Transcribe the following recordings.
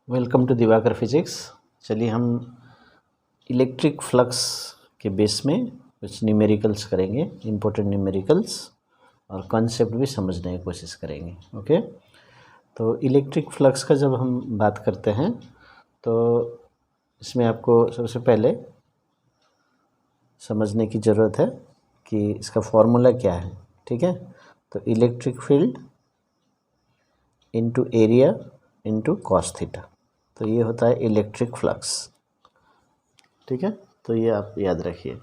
Welcome to Diwakar physics. चलिए हम electric flux के बेस में कुछ न्यूमेरिकल्स करेंगे, इम्पोर्टेंट न्यूमेरिकल्स, और कॉन्सेप्ट भी समझने की कोशिश करेंगे। ओके, तो इलेक्ट्रिक फ्लक्स का जब हम बात करते हैं तो इसमें आपको सबसे पहले समझने की ज़रूरत है कि इसका फॉर्मूला क्या है। ठीक है, तो electric field into area into cos theta, तो ये होता है इलेक्ट्रिक फ्लक्स। ठीक है, तो ये आप याद रखिए,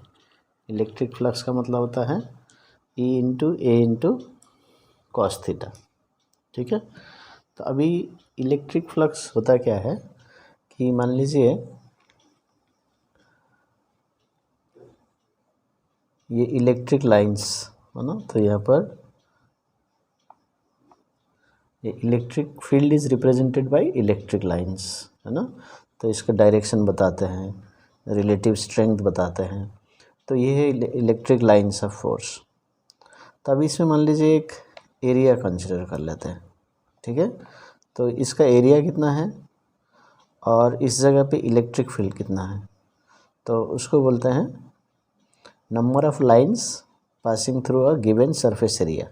इलेक्ट्रिक फ्लक्स का मतलब होता है E इंटू ए इंटू कॉस थीटा। ठीक है, तो अभी इलेक्ट्रिक फ्लक्स होता क्या है कि मान लीजिए ये इलेक्ट्रिक लाइंस है ना, तो यहाँ पर ये electric field is represented by electric lines, है ना। तो इसका डायरेक्शन बताते हैं, रिलेटिव स्ट्रेंथ बताते हैं, तो ये है इलेक्ट्रिक लाइंस ऑफ फोर्स। तो अभी इसमें मान लीजिए एक एरिया कंसिडर कर लेते हैं। ठीक है, तो इसका एरिया कितना है और इस जगह पे इलेक्ट्रिक फील्ड कितना है, तो उसको बोलते हैं number of lines passing through a given surface area,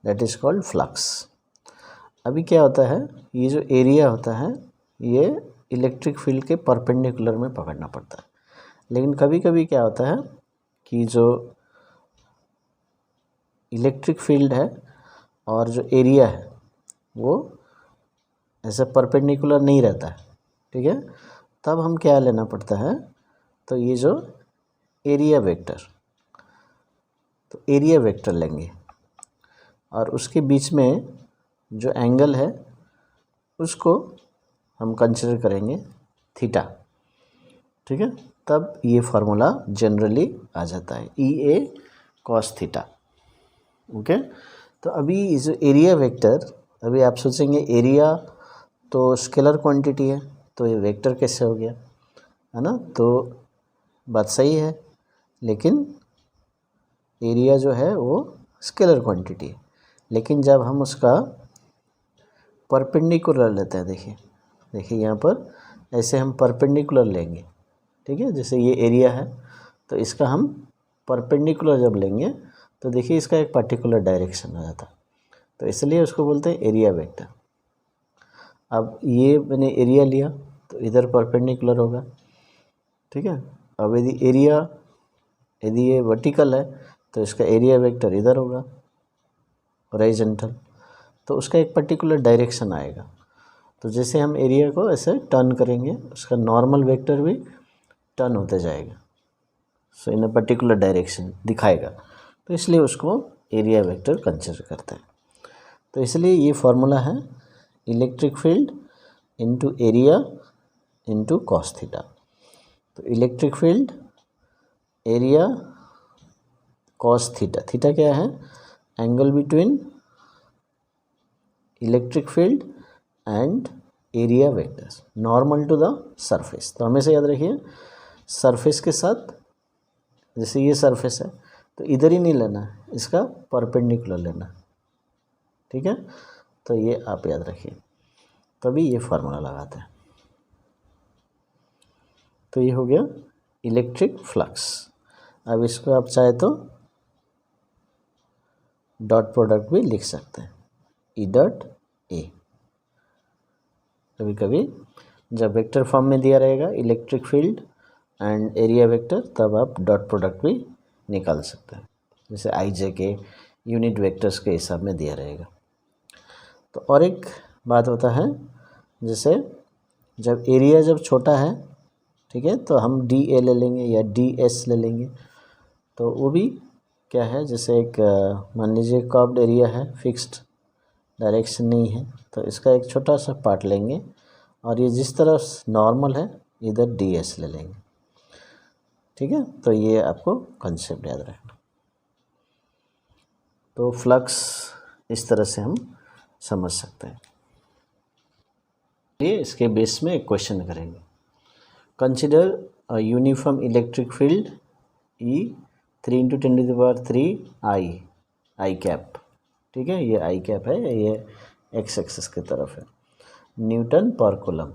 that is called flux. अभी क्या होता है, ये जो एरिया होता है ये इलेक्ट्रिक फील्ड के परपेंडिकुलर में पकड़ना पड़ता है, लेकिन कभी कभी क्या होता है कि जो इलेक्ट्रिक फील्ड है और जो एरिया है वो ऐसे परपेंडिकुलर नहीं रहता है। ठीक है, तब हम क्या लेना पड़ता है, तो ये जो एरिया वेक्टर, तो एरिया वेक्टर लेंगे और उसके बीच में जो एंगल है उसको हम कंसिडर करेंगे थीटा। ठीक है, तब ये फार्मूला जनरली आ जाता है ई ए कॉस थीटा। ओके, तो अभी जो एरिया वेक्टर, अभी आप सोचेंगे एरिया तो स्केलर क्वांटिटी है, तो ये वेक्टर कैसे हो गया, है ना। तो बात सही है, लेकिन एरिया जो है वो स्केलर क्वांटिटी है, लेकिन जब हम उसका परपेंडिकुलर लेते हैं, देखिए यहाँ पर ऐसे हम परपेंडिकुलर लेंगे। ठीक है, जैसे ये एरिया है तो इसका हम परपेंडिकुलर जब लेंगे तो देखिए इसका एक पर्टिकुलर डायरेक्शन हो जाता है, तो इसलिए उसको बोलते हैं एरिया वेक्टर। अब ये मैंने एरिया लिया तो इधर परपेंडिकुलर होगा। ठीक है, अब यदि ये वर्टिकल है तो इसका एरिया वेक्टर इधर होगा हॉरिजॉन्टल, तो उसका एक पर्टिकुलर डायरेक्शन आएगा। तो जैसे हम एरिया को ऐसे टर्न करेंगे उसका नॉर्मल वेक्टर भी टर्न होते जाएगा, सो इन अ पर्टिकुलर डायरेक्शन दिखाएगा, तो इसलिए उसको एरिया वेक्टर कंसिडर करते हैं। तो इसलिए ये फार्मूला है electric field into area into cos theta. तो electric field area cos theta, theta क्या है, angle between electric field and area vectors normal to the surface. तो हमेशा याद रखिए सरफेस के साथ, जैसे ये सरफेस है तो इधर ही नहीं लेना है, इसका परपेंडिकुलर लेना है। ठीक है, तो ये आप याद रखिए, तभी ये फार्मूला लगाते हैं। तो ये हो गया इलेक्ट्रिक फ्लक्स। अब इसको आप चाहे तो डॉट प्रोडक्ट भी लिख सकते हैं, ई डॉट ए। कभी कभी जब वेक्टर फॉर्म में दिया रहेगा electric field and area vector, तब आप डॉट प्रोडक्ट भी निकाल सकते हैं, जैसे आई जे के यूनिट वेक्टर्स के हिसाब में दिया रहेगा। तो और एक बात होता है, जैसे जब एरिया जब छोटा है, ठीक है, तो हम डी ए ले लेंगे या डी एस ले लेंगे, तो वो भी क्या है, जैसे एक मान लीजिए कर्व्ड एरिया है, फिक्स्ड डायरेक्शन नहीं है, तो इसका एक छोटा सा पार्ट लेंगे और ये जिस तरफ नॉर्मल है इधर डी एस ले लेंगे। ठीक है, तो ये आपको कंसेप्ट याद रखना। तो फ्लक्स इस तरह से हम समझ सकते हैं। ये इसके बेस में एक क्वेश्चन करेंगे, consider a uniform electric field E 3 × 10³ I cap. ठीक है, ये आई कैप है, ये एक्स एक्सिस की तरफ है, न्यूटन पर कूलम।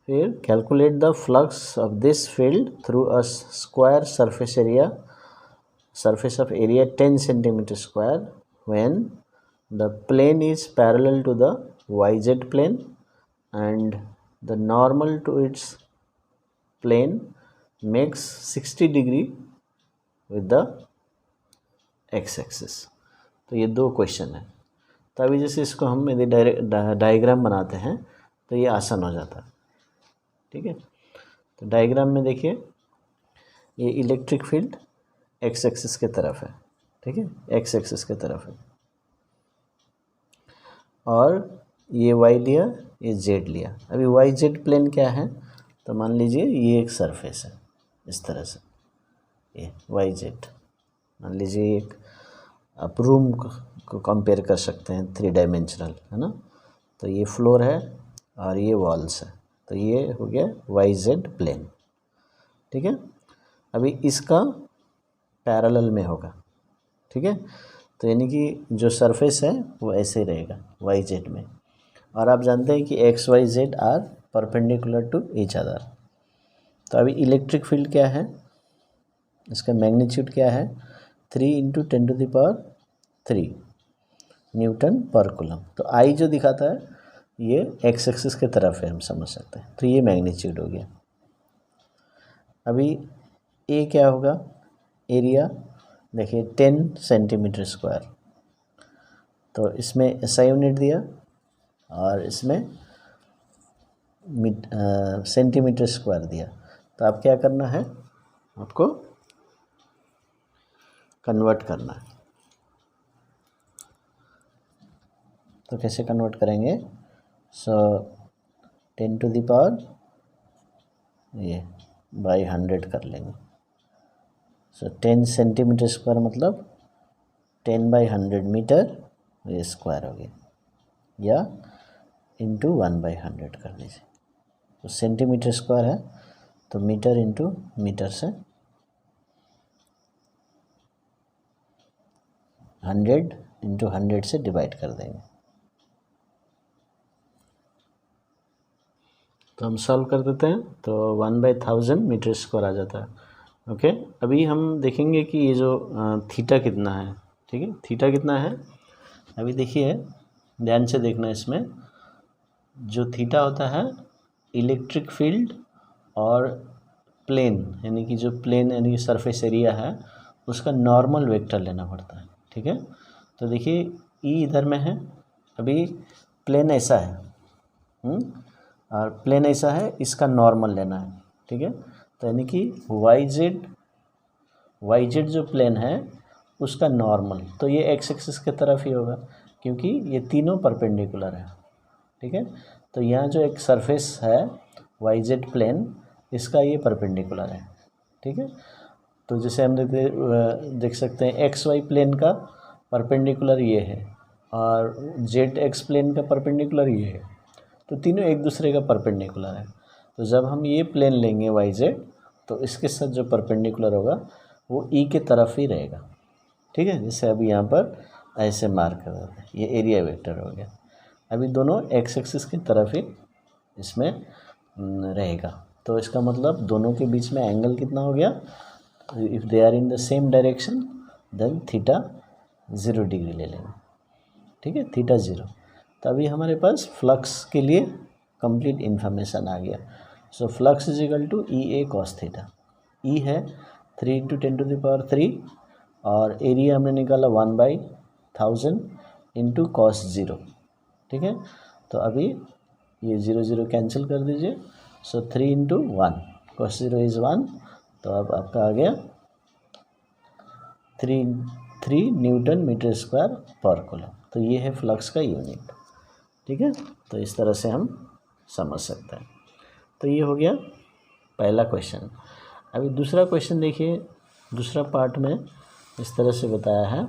फिर calculate the flux of this field through a square surface of area 10 centimetre square when the plane is parallel to the YZ plane and the normal to its plane makes 60 degree with the x axis. तो ये दो question है। तो अभी जैसे इसको हम यदि डायग्राम बनाते हैं तो ये आसान हो जाता है। ठीक है, तो डायग्राम में देखिए ये इलेक्ट्रिक फील्ड एक्स एक्सिस के तरफ है। ठीक है, एक्स एक्सिस के तरफ है और ये वाई लिया, ये जेड लिया। अभी वाई जेड प्लेन क्या है, तो मान लीजिए ये एक सरफेस है इस तरह से, ये वाई जेड मान लीजिए एक आप रूम को कंपेयर कर सकते हैं 3 डायमेंशनल, है ना। तो ये फ्लोर है और ये वॉल्स है, तो ये हो गया वाई जेड प्लेन। ठीक है, अभी इसका पैरेलल में होगा। ठीक है, तो यानी कि जो सरफेस है वो ऐसे ही रहेगा वाई जेड में, और आप जानते हैं कि x y z are perpendicular to each other. तो अभी इलेक्ट्रिक फील्ड क्या है, इसका मैग्नीट्यूड क्या है, 3 × 10⁻³ न्यूटन पर कूलम। तो आई जो दिखाता है ये एक्स एक्सिस के तरफ है, हम समझ सकते हैं। तो ये मैग्नीट्यूड हो गया। अभी ए क्या होगा, एरिया देखिए 10 सेंटीमीटर स्क्वायर, तो इसमें SI यूनिट दिया और इसमें सेंटीमीटर स्क्वायर दिया। तो आप क्या करना है, आपको कन्वर्ट करना है। तो कैसे कन्वर्ट करेंगे, सो 10⁻, ये बाई 100 कर लेंगे। सो 10 सेंटीमीटर स्क्वायर मतलब 10/100 मीटर, ये स्क्वायर हो गया, या इंटू 1/100 कर लीजिए। तो सेंटीमीटर स्क्वायर है तो मीटर इंटू मीटर से 100 × 100 से डिवाइड कर देंगे। तो हम सॉल्व कर देते हैं, तो 1/1000 मीटर स्क्वायर आ जाता है। ओके, अभी हम देखेंगे कि ये जो थीटा कितना है। ठीक है, थीटा कितना है, अभी देखिए ध्यान से देखना। इसमें जो थीटा होता है इलेक्ट्रिक फील्ड और प्लेन, यानी कि जो प्लेन यानी कि सरफेस एरिया है उसका नॉर्मल वेक्टर लेना पड़ता है। ठीक है, तो देखिए ई इधर में है, अभी प्लेन ऐसा है और प्लेन ऐसा है, इसका नॉर्मल लेना है। ठीक है, तो यानी कि वाई जेड जो प्लेन है उसका नॉर्मल, तो ये एक्स एक्सिस के तरफ ही होगा क्योंकि ये तीनों परपेंडिकुलर है। ठीक है, तो यहाँ जो एक सरफेस है वाई जेड प्लेन, इसका ये परपेंडिकुलर है। ठीक है, तो जैसे हम देख सकते हैं एक्स वाई प्लेन का परपेंडिकुलर ये है और जेड एक्स प्लेन का परपेंडिकुलर ये है, तो तीनों एक दूसरे का परपेंडिकुलर है। तो जब हम ये प्लेन लेंगे वाई जेड, तो इसके साथ जो परपेंडिकुलर होगा वो ई के तरफ ही रहेगा। ठीक है, जैसे अभी यहाँ पर ऐसे मार्क कर देते हैं, ये एरिया वेक्टर हो गया। अभी दोनों एक्स एक्सिस की तरफ ही इसमें रहेगा, तो इसका मतलब दोनों के बीच में एंगल कितना हो गया, if they are in the same direction then theta 0 degree ले लेंगे। ठीक है, थीटा 0। तो अभी हमारे पास फ्लक्स के लिए कंप्लीट इन्फॉर्मेशन आ गया। So flux is equal to EA cos theta. E है 3 × 10⁻³ और एरिया हमने निकाला 1/1000 इंटू cos 0। ठीक है, तो अभी ये 0 0 कैंसिल कर दीजिए। सो 3 × 1 cos 0 इज़ 1, तो अब आपका आ गया 3 न्यूटन मीटर स्क्वायर पर कूलम। तो ये है फ्लक्स का यूनिट। ठीक है, तो इस तरह से हम समझ सकते हैं। तो ये हो गया पहला क्वेश्चन। अभी दूसरा क्वेश्चन देखिए, दूसरा पार्ट में इस तरह से बताया है,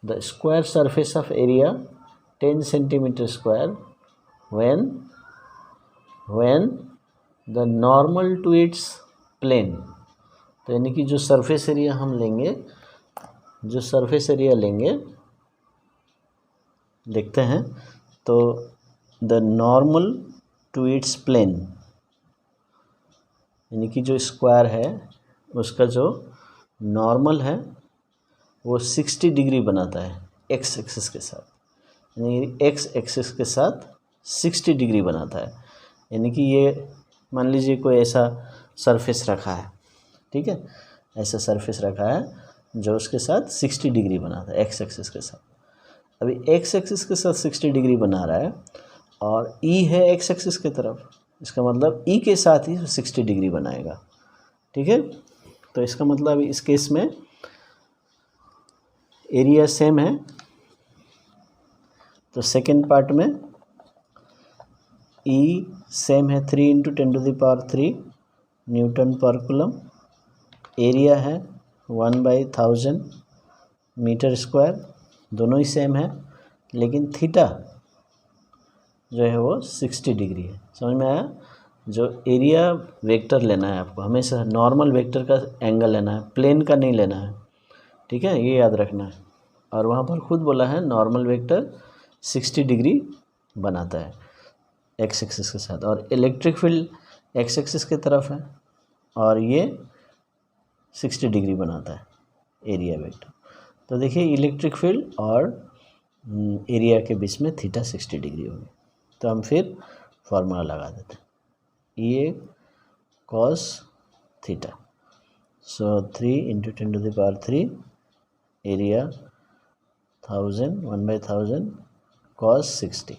the square surface of area 10 centimetre square when the normal to its plane. तो यानी कि जो सरफेस एरिया हम लेंगे, जो सरफेस एरिया लेंगे देखते हैं तो the normal to its plane, यानी कि जो स्क्वायर है उसका जो नॉर्मल है वो 60 डिग्री बनाता है एक्स एक्सिस के साथ, यानी एक्स एक्सिस के साथ 60 डिग्री बनाता है। यानी कि ये मान लीजिए कोई ऐसा सरफेस रखा है, ठीक है, ऐसा सरफेस रखा है जो उसके साथ 60 डिग्री बनाता है एक्स एक्सिस के साथ। अभी एक्स एक्सिस के साथ 60 डिग्री बना रहा है और ई है एक्स एक्सिस की तरफ, इसका मतलब ई के साथ ही 60 डिग्री बनाएगा, ठीक है। तो इसका मतलब इस केस में एरिया सेम है, तो सेकेंड पार्ट में ई सेम है 3 × 10⁻³ न्यूटन पर कूलम, एरिया है 1/1000 मीटर स्क्वायर, दोनों ही सेम है, लेकिन थीटा जो है वो 60 डिग्री है। समझ में आया? जो एरिया वेक्टर लेना है आपको, हमेशा नॉर्मल वेक्टर का एंगल लेना है, प्लेन का नहीं लेना है, ठीक है, ये याद रखना है। और वहाँ पर खुद बोला है नॉर्मल वेक्टर 60 डिग्री बनाता है एक्स एक्सिस के साथ, और इलेक्ट्रिक फील्ड एक्स एक्सिस की तरफ है और ये 60 डिग्री बनाता है एरिया वेक्टर। तो देखिए इलेक्ट्रिक फील्ड और एरिया के बीच में थीटा 60 डिग्री होगी। तो हम फिर फॉर्मूला लगा देते हैं, ये cos थीटा, सो 3 × 10⁻³ एरिया 1000 1/1000 cos 60।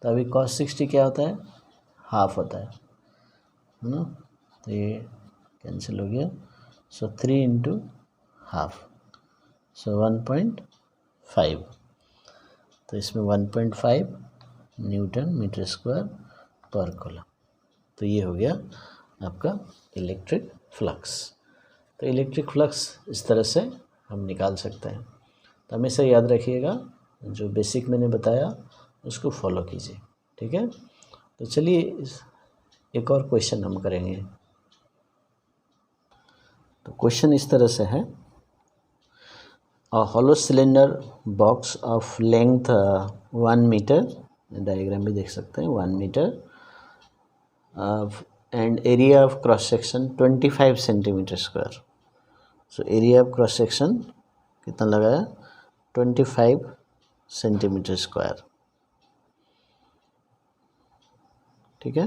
तो अभी cos 60 क्या होता है? हाफ होता है ना, तो ये कैंसिल हो गया, सो 3 × हाफ, सो 1.5, तो इसमें 1.5 न्यूटन मीटर स्क्वायर पर कूलम। तो ये हो गया आपका इलेक्ट्रिक फ्लक्स। तो इलेक्ट्रिक फ्लक्स इस तरह से हम निकाल सकते हैं। तो हमेशा याद रखिएगा, जो बेसिक मैंने बताया उसको फॉलो कीजिए, ठीक है। तो चलिए एक और क्वेश्चन हम करेंगे। तो क्वेश्चन इस तरह से है, a hollow cylinder box of length 1 metre, diagram भी देख सकते हैं, 1 metre and area of cross section 25 centimetre square. So area of cross section कितना लगाया? 25 सेंटीमीटर स्क्वायर, ठीक है।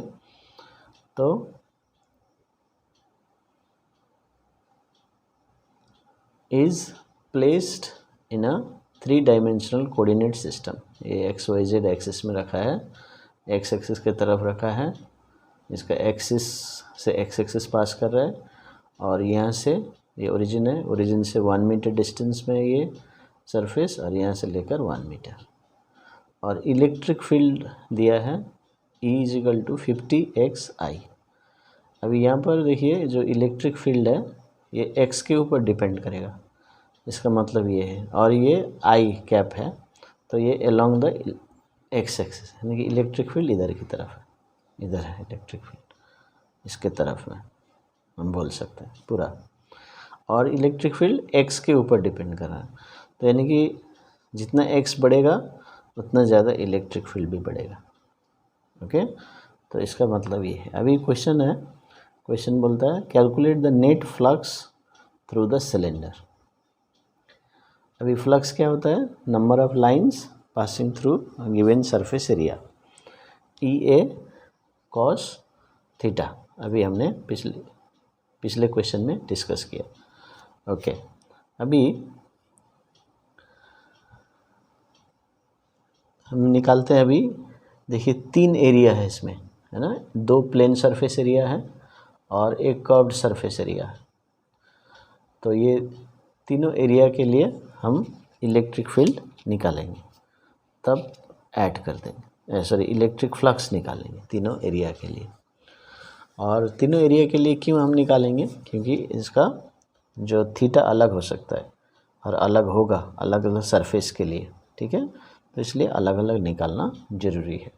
तो is placed in a 3 dimensional coordinate system. ये एक्स वाई जेड एक्सिस में रखा है, एक्स एक्सिस की तरफ रखा है, इसका एक्सिस से एक्स एक्सिस पास कर रहा है और यहाँ से ये ओरिजिन है, ओरिजिन से 1 मीटर डिस्टेंस में ये सरफेस, और यहाँ से लेकर 1 मीटर। और इलेक्ट्रिक फील्ड दिया है E = 50xi। अभी यहाँ पर देखिए जो इलेक्ट्रिक फील्ड है ये x के ऊपर डिपेंड करेगा, इसका मतलब ये है, और ये I कैप है, तो ये अलोंग द x एक्सिस, यानी कि इलेक्ट्रिक फील्ड इधर की तरफ है, इधर है इलेक्ट्रिक फील्ड, इसके तरफ में हम बोल सकते हैं पूरा, और इलेक्ट्रिक फील्ड x के ऊपर डिपेंड कर रहा है। तो यानी कि जितना x बढ़ेगा उतना ज़्यादा इलेक्ट्रिक फील्ड भी बढ़ेगा, ओके। तो इसका मतलब ये है। अभी क्वेश्चन है, क्वेश्चन बोलता है calculate the net flux through the cylinder. अभी फ्लक्स क्या होता है? Number of lines passing through given surface area, EA cos theta. अभी हमने पिछले क्वेश्चन में डिस्कस किया, ओके। अभी हम निकालते हैं, अभी देखिए 3 एरिया है इसमें, है ना, 2 प्लेन सरफेस एरिया है और एक कर्व्ड सरफेस एरिया है। तो ये तीनों एरिया के लिए हम इलेक्ट्रिक फील्ड निकालेंगे, तब ऐड कर देंगे, सॉरी इलेक्ट्रिक फ्लक्स निकालेंगे तीनों एरिया के लिए। और तीनों एरिया के लिए क्यों हम निकालेंगे? क्योंकि इसका जो थीटा अलग हो सकता है और अलग होगा अलग अलग सरफेस के लिए, ठीक है। तो इसलिए अलग अलग निकालना ज़रूरी है।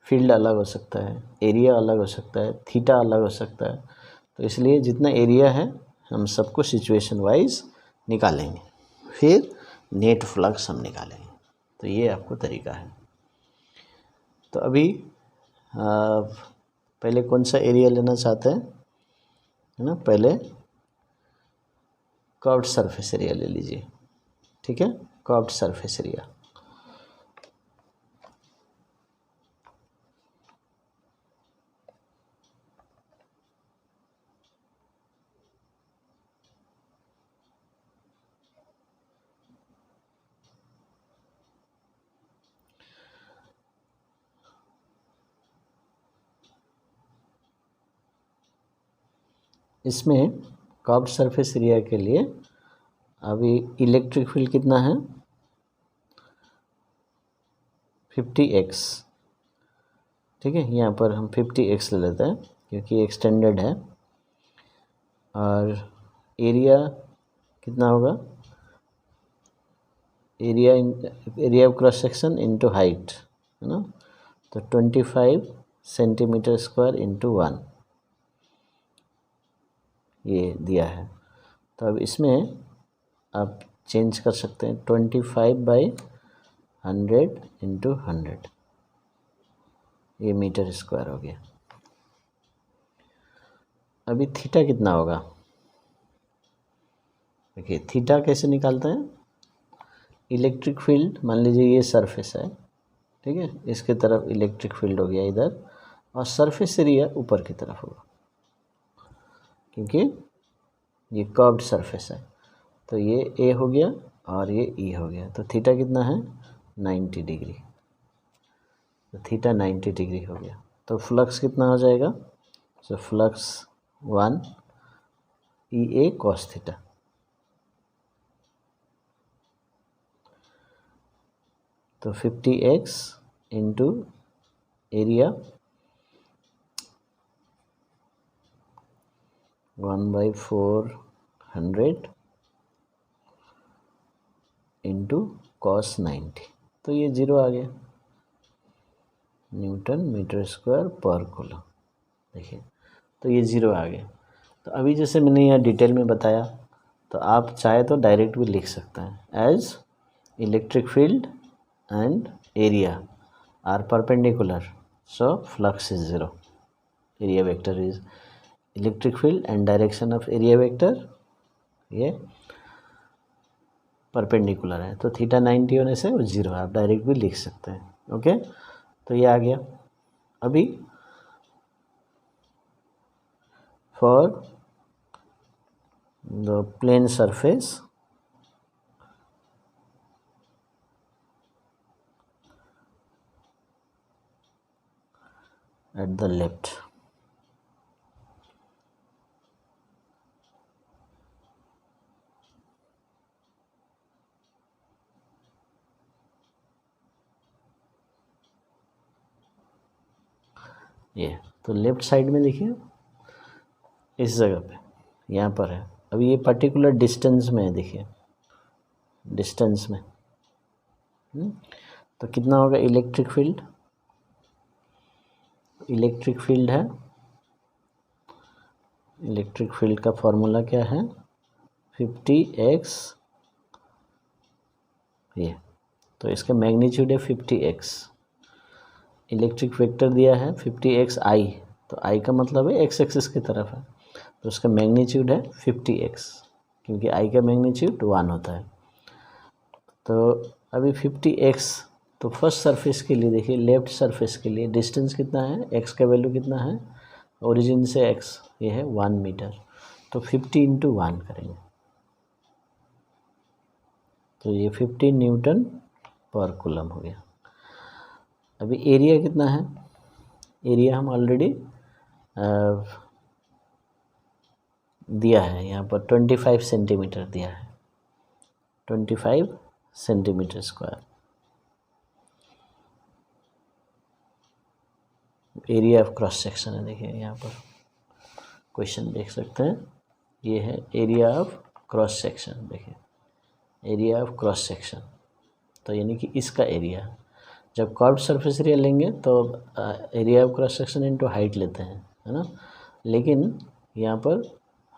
फील्ड अलग हो सकता है, एरिया अलग हो सकता है, थीटा अलग हो सकता है, तो इसलिए जितना एरिया है हम सबको सिचुएशन वाइज निकालेंगे, फिर नेट फ्लक्स हम निकालेंगे, तो ये आपको तरीका है। तो अभी पहले कौन सा एरिया लेना चाहते हैं, है ना, पहले कर्व्ड सरफेस एरिया ले लीजिए, ठीक है, कर्व्ड सरफेस एरिया। इसमें कर्व्ड सरफेस एरिया के लिए अभी इलेक्ट्रिक फील्ड कितना है, 50x, ठीक है, यहाँ पर हम 50x ले लेते हैं क्योंकि एक्सटेंडेड है। और एरिया कितना होगा, area of cross section into height, है ना, तो 25 सेंटीमीटर स्क्वायर इंटू 1 ये दिया है। तो अब इसमें आप चेंज कर सकते हैं, 25/100 इंटू 100, ये मीटर स्क्वायर हो गया। अभी थीटा कितना होगा, देखिए थीटा कैसे निकालते हैं, इलेक्ट्रिक फील्ड मान लीजिए ये सरफेस है, ठीक है, इसके तरफ इलेक्ट्रिक फील्ड हो गया इधर, और सरफेस एरिया ऊपर की तरफ होगा क्योंकि ये कर्व्ड सरफेस है। तो ये ए हो गया और ये ई हो गया, तो थीटा कितना है, 90 डिग्री, तो थीटा 90 डिग्री हो गया। तो फ्लक्स कितना हो जाएगा, तो फ्लक्स 1 ई ए कॉस थीटा, तो 50x into area 1/400 into cos 90, तो ये 0 आ गया, न्यूटन मीटर स्क्वायर पर कूलम। देखिए तो ये 0 आ गया। तो अभी जैसे मैंने यहाँ डिटेल में बताया, तो आप चाहे तो डायरेक्ट भी लिख सकते हैं, as electric field and area are perpendicular, so flux is 0, area vector is electric field and direction of area vector ये परपेंडिकुलर है, तो थीटा 90 होने से वो 0 है, आप डायरेक्ट भी लिख सकते हैं। ओके, तो ये आ गया। अभी for the plane surface at the left, ये तो लेफ्ट साइड में देखिए इस जगह पे यहाँ पर है। अभी ये पर्टिकुलर डिस्टेंस में है, देखिए डिस्टेंस में तो कितना होगा इलेक्ट्रिक फील्ड, इलेक्ट्रिक फील्ड है, इलेक्ट्रिक फील्ड का फॉर्मूला क्या है, 50x, ये तो इसका मैग्नीट्यूड है 50x, इलेक्ट्रिक वेक्टर दिया है 50x आई, तो आई का मतलब है x एक्सिस की तरफ है, तो उसका मैग्नीट्यूड है 50x क्योंकि आई का मैग्नीट्यूड 1 होता है। तो अभी 50x, तो फर्स्ट सरफेस के लिए देखिए लेफ्ट सरफेस के लिए डिस्टेंस कितना है, x का वैल्यू कितना है, ओरिजिन से x ये है 1 मीटर, तो 50 इंटू 1 करेंगे, तो ये 50 न्यूटन पर कूलम हो गया। अभी एरिया कितना है, एरिया हम ऑलरेडी दिया है, यहाँ पर 25 सेंटीमीटर दिया है, 25 centimetre square area of cross section है। देखिए यहाँ पर क्वेश्चन देख सकते हैं, ये है एरिया ऑफ क्रॉस सेक्शन, देखिए एरिया ऑफ क्रॉस सेक्शन, तो यानी कि इसका एरिया, जब कर्व्ड सरफेस एरिया लेंगे तो area of cross section into height लेते हैं, है ना, लेकिन यहाँ पर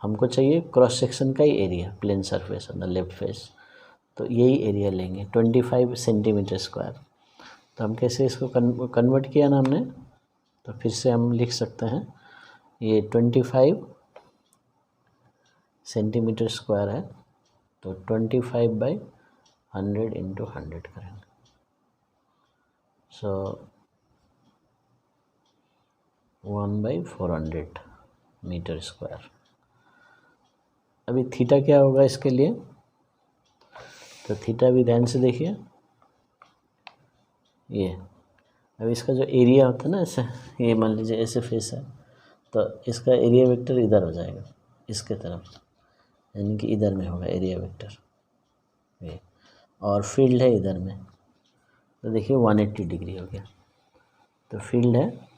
हमको चाहिए क्रॉस सेक्शन का ही area, plane surface on the left face, तो यही एरिया लेंगे 25 सेंटीमीटर स्क्वायर। तो हम कैसे इसको कन्वर्ट किया ना हमने, तो फिर से हम लिख सकते हैं ये 25 सेंटीमीटर स्क्वायर है, तो 25/100 इंटू 100 करेंगे। सो 1/400 मीटर स्क्वायर। अभी थीटा क्या होगा इसके लिए, तो थीटा भी ध्यान से देखिए, ये अब इसका जो एरिया होता है ना, ऐसे ये मान लीजिए ऐसे फेस है, तो इसका एरिया वेक्टर इधर हो जाएगा इसके तरफ, यानी कि इधर में होगा एरिया वेक्टर ये, और फील्ड है इधर में, तो देखिए 180 डिग्री हो गया। तो फील्ड है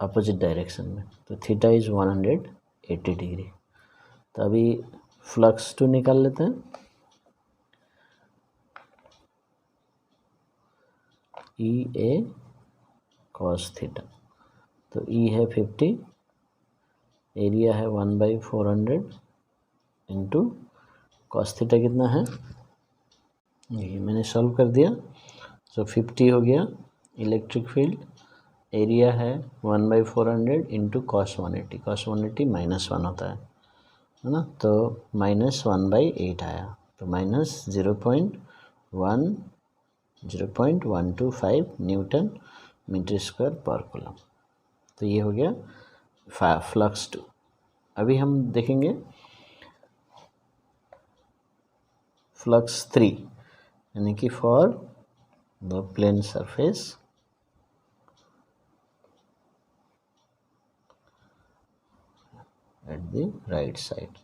अपोजिट डायरेक्शन में, तो थीटा इज़ 180 डिग्री। तो अभी फ्लक्स टू निकाल लेते हैं। ई ए कॉस थीटा, तो ई है 50, एरिया है 1/400 इंटू कॉस थीटा कितना है, ये मैंने सॉल्व कर दिया। तो 50 हो गया इलेक्ट्रिक फील्ड, एरिया है 1/400 इंटू कॉस 180, कॉस 180 -1 होता है ना, तो -1/8 आया, तो -0.125 न्यूटन मीटर स्क्वायर पर कूलम। तो ये हो गया फ्लक्स टू। अभी हम देखेंगे फ्लक्स 3, यानी कि for the plane surface at the right side।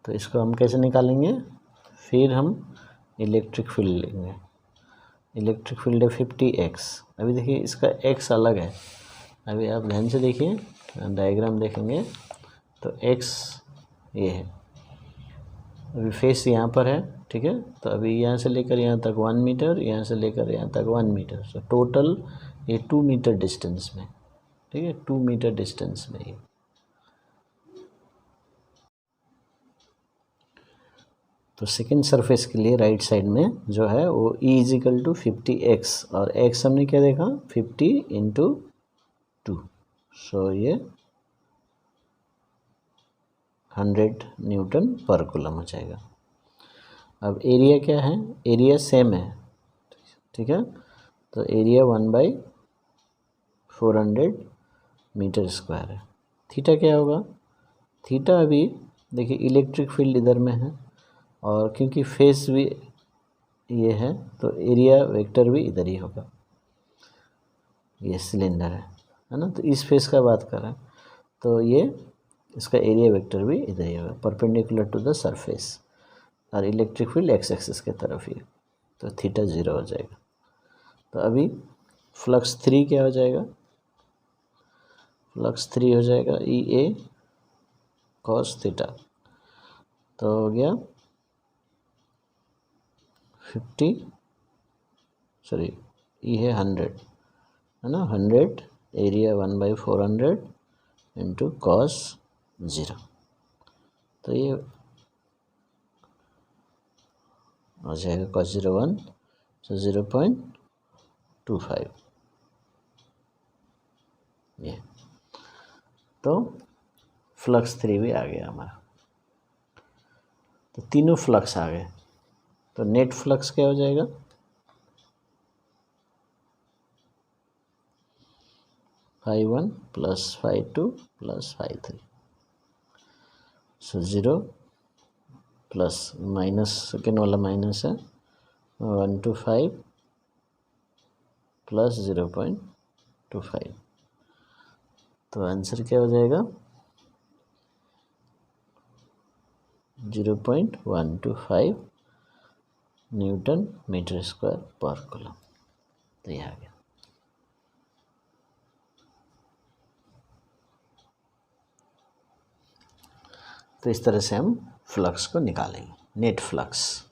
तो इसको हम कैसे निकालेंगे, फिर हम इलेक्ट्रिक फील्ड लेंगे। इलेक्ट्रिक फील्ड है 50x। अभी देखिए इसका x अलग है, अभी आप ध्यान से देखिए, डायग्राम देखेंगे तो x ये है, अभी फेस यहाँ पर है, ठीक है। तो अभी यहाँ से लेकर यहाँ तक 1 मीटर, यहाँ से लेकर यहाँ तक 1 मीटर, तो टोटल ये 2 मीटर डिस्टेंस में, ठीक है, 2 मीटर डिस्टेंस में ये। तो सेकेंड सरफेस के लिए राइट साइड में जो है वो E = 50x, और x हमने क्या देखा 50 × 2, सो ये 100 न्यूटन पर कूलम हो जाएगा। अब एरिया क्या है, एरिया सेम है, ठीक है, तो एरिया 1/400 मीटर स्क्वायर है। थीटा क्या होगा, थीटा अभी देखिए इलेक्ट्रिक फील्ड इधर में है, और क्योंकि फेस भी ये है तो एरिया वेक्टर भी इधर ही होगा, ये सिलेंडर है ना, तो इस फेस का बात कर रहे हैं, तो ये इसका एरिया वेक्टर भी इधर ही होगा, परपेंडिकुलर टू द सरफेस, और इलेक्ट्रिक फील्ड x एक्सिस के तरफ ही, तो थीटा 0 हो जाएगा। तो अभी फ्लक्स 3 क्या हो जाएगा, फ्लक्स 3 हो जाएगा E A cos थीटा, तो हो गया 50, सॉरी ये है 100 है ना, 100 एरिया 1/400 इंटू कॉस 0, तो ये हो जाएगा cos 0 1, तो 0.25 ये, तो फ्लक्स 3 भी आ गया हमारा। तो तीनों फ्लक्स आ गए, तो नेट फ्लक्स क्या हो जाएगा, φ1 + φ2 + φ3, सो 0 प्लस माइनस, सेकेंड वाला माइनस है, 125 + 0.25, तो आंसर क्या हो जाएगा 0.125 न्यूटन मीटर स्क्वायर पर कूलम। तो ये आ गया। तो इस तरह से हम फ्लक्स को निकालेंगे, नेट फ्लक्स।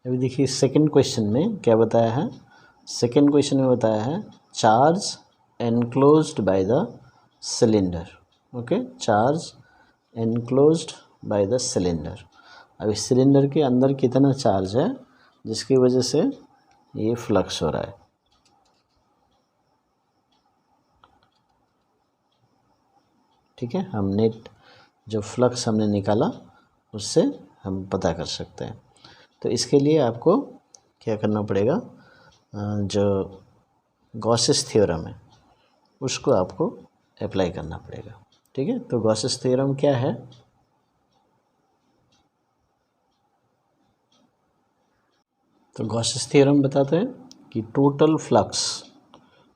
अभी देखिए सेकंड क्वेश्चन में क्या बताया है, सेकंड क्वेश्चन में बताया है charge enclosed by the cylinder. Okay, charge enclosed by the cylinder. अब इस सिलेंडर के अंदर कितना चार्ज है जिसकी वजह से ये फ्लक्स हो रहा है। ठीक है, हम नेट जो फ्लक्स हमने निकाला उससे हम पता कर सकते हैं। तो इसके लिए आपको क्या करना पड़ेगा, जो गॉसेस थ्योरम है उसको आपको अप्लाई करना पड़ेगा। ठीक है, तो गॉसेस थ्योरम क्या है, तो गॉसेस थ्योरम बताते हैं कि टोटल फ्लक्स,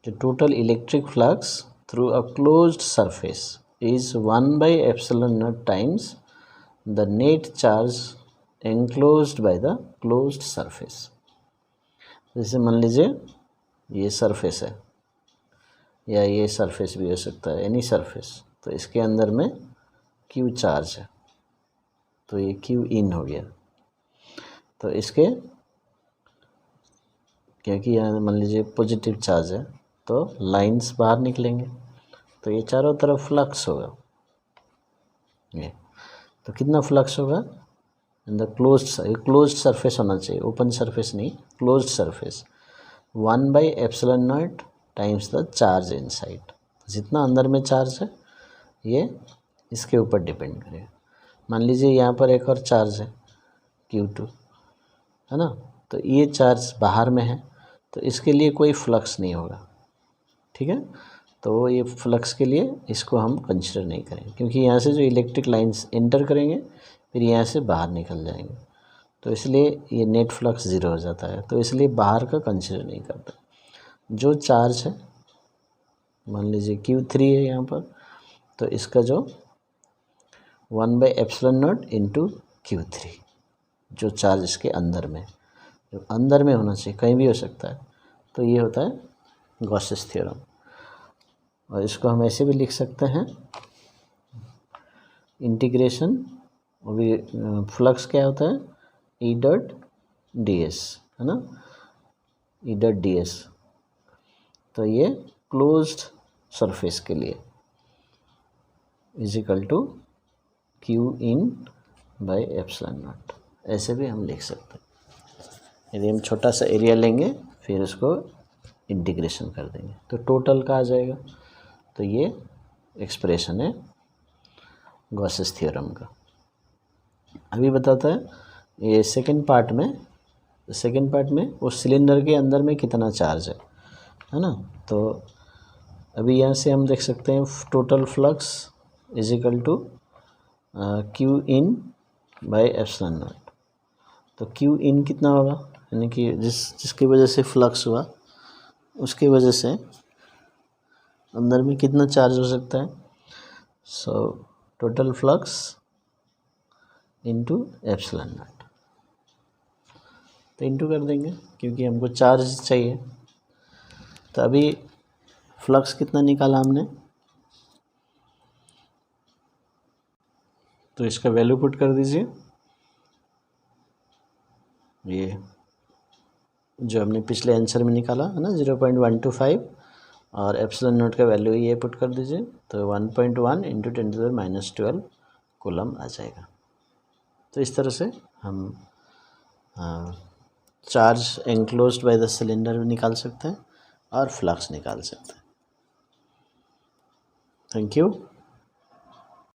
जो total electric flux through a closed surface is 1/ε0 times the net charge enclosed by the closed surface. जैसे मान लीजिए ये सरफेस है या ये सरफेस भी हो सकता है, एनी सरफेस, तो इसके अंदर में क्यू चार्ज है, तो ये क्यू इन हो गया। तो इसके क्योंकि यहाँ मान लीजिए पॉजिटिव चार्ज है तो लाइंस बाहर निकलेंगे, तो ये चारों तरफ फ्लक्स होगा। ये तो कितना फ्लक्स होगा इन द क्लोज्ड सरफेस होना चाहिए, ओपन सरफेस नहीं, closed surface, 1/ε0 times the charge inside. जितना अंदर में चार्ज है ये इसके ऊपर डिपेंड करेगा। मान लीजिए यहाँ पर एक और चार्ज है Q2, है ना, तो ये चार्ज बाहर में है तो इसके लिए कोई फ्लक्स नहीं होगा। ठीक है, तो ये फ्लक्स के लिए इसको हम कंसिडर नहीं करेंगे, क्योंकि यहाँ से जो इलेक्ट्रिक लाइंस एंटर करेंगे फिर यहाँ से बाहर निकल जाएंगे, तो इसलिए ये नेट फ्लक्स ज़ीरो हो जाता है, तो इसलिए बाहर का कंसिडर नहीं करता। जो चार्ज है मान लीजिए Q3 है यहाँ पर, तो इसका जो 1/ε0 इंटू Q3, जो चार्ज इसके अंदर में, जो अंदर में होना चाहिए, कहीं भी हो सकता है, तो ये होता है गॉसेस थ्योरम। और इसको हम ऐसे भी लिख सकते हैं, इंटीग्रेशन, अभी फ्लक्स क्या होता है, ई डॉट डी एस, है ना, ई डॉट डी एस, तो ये क्लोज्ड सरफेस के लिए is equal to Q in by ε0, ऐसे भी हम लिख सकते हैं। यदि हम छोटा सा एरिया लेंगे फिर उसको इंटीग्रेशन कर देंगे तो टोटल का आ जाएगा। तो ये एक्सप्रेशन है गॉसेस थ्योरम का। अभी बताता है ये सेकंड पार्ट में उस सिलेंडर के अंदर में कितना चार्ज है ना। तो अभी यहाँ से हम देख सकते हैं total flux is equal to Q in by ε0। तो क्यू इन कितना होगा, यानी कि जिसकी वजह से फ्लक्स हुआ उसकी वजह से अंदर में कितना चार्ज हो सकता है, सो टोटल फ्लक्स इंटू ε0, तो इंटू कर देंगे क्योंकि हमको चार्ज चाहिए। तो अभी फ्लक्स कितना निकाला हमने, तो इसका वैल्यू पुट कर दीजिए, ये जो हमने पिछले आंसर में निकाला है ना 0.125, और ε0 का वैल्यू ये पुट कर दीजिए, तो 1.1 इंटू 10⁻12 कूलम आ जाएगा। तो इस तरह से हम charge enclosed by the cylinder निकाल सकते हैं और फ्लक्स निकाल सकते हैं। Thank you.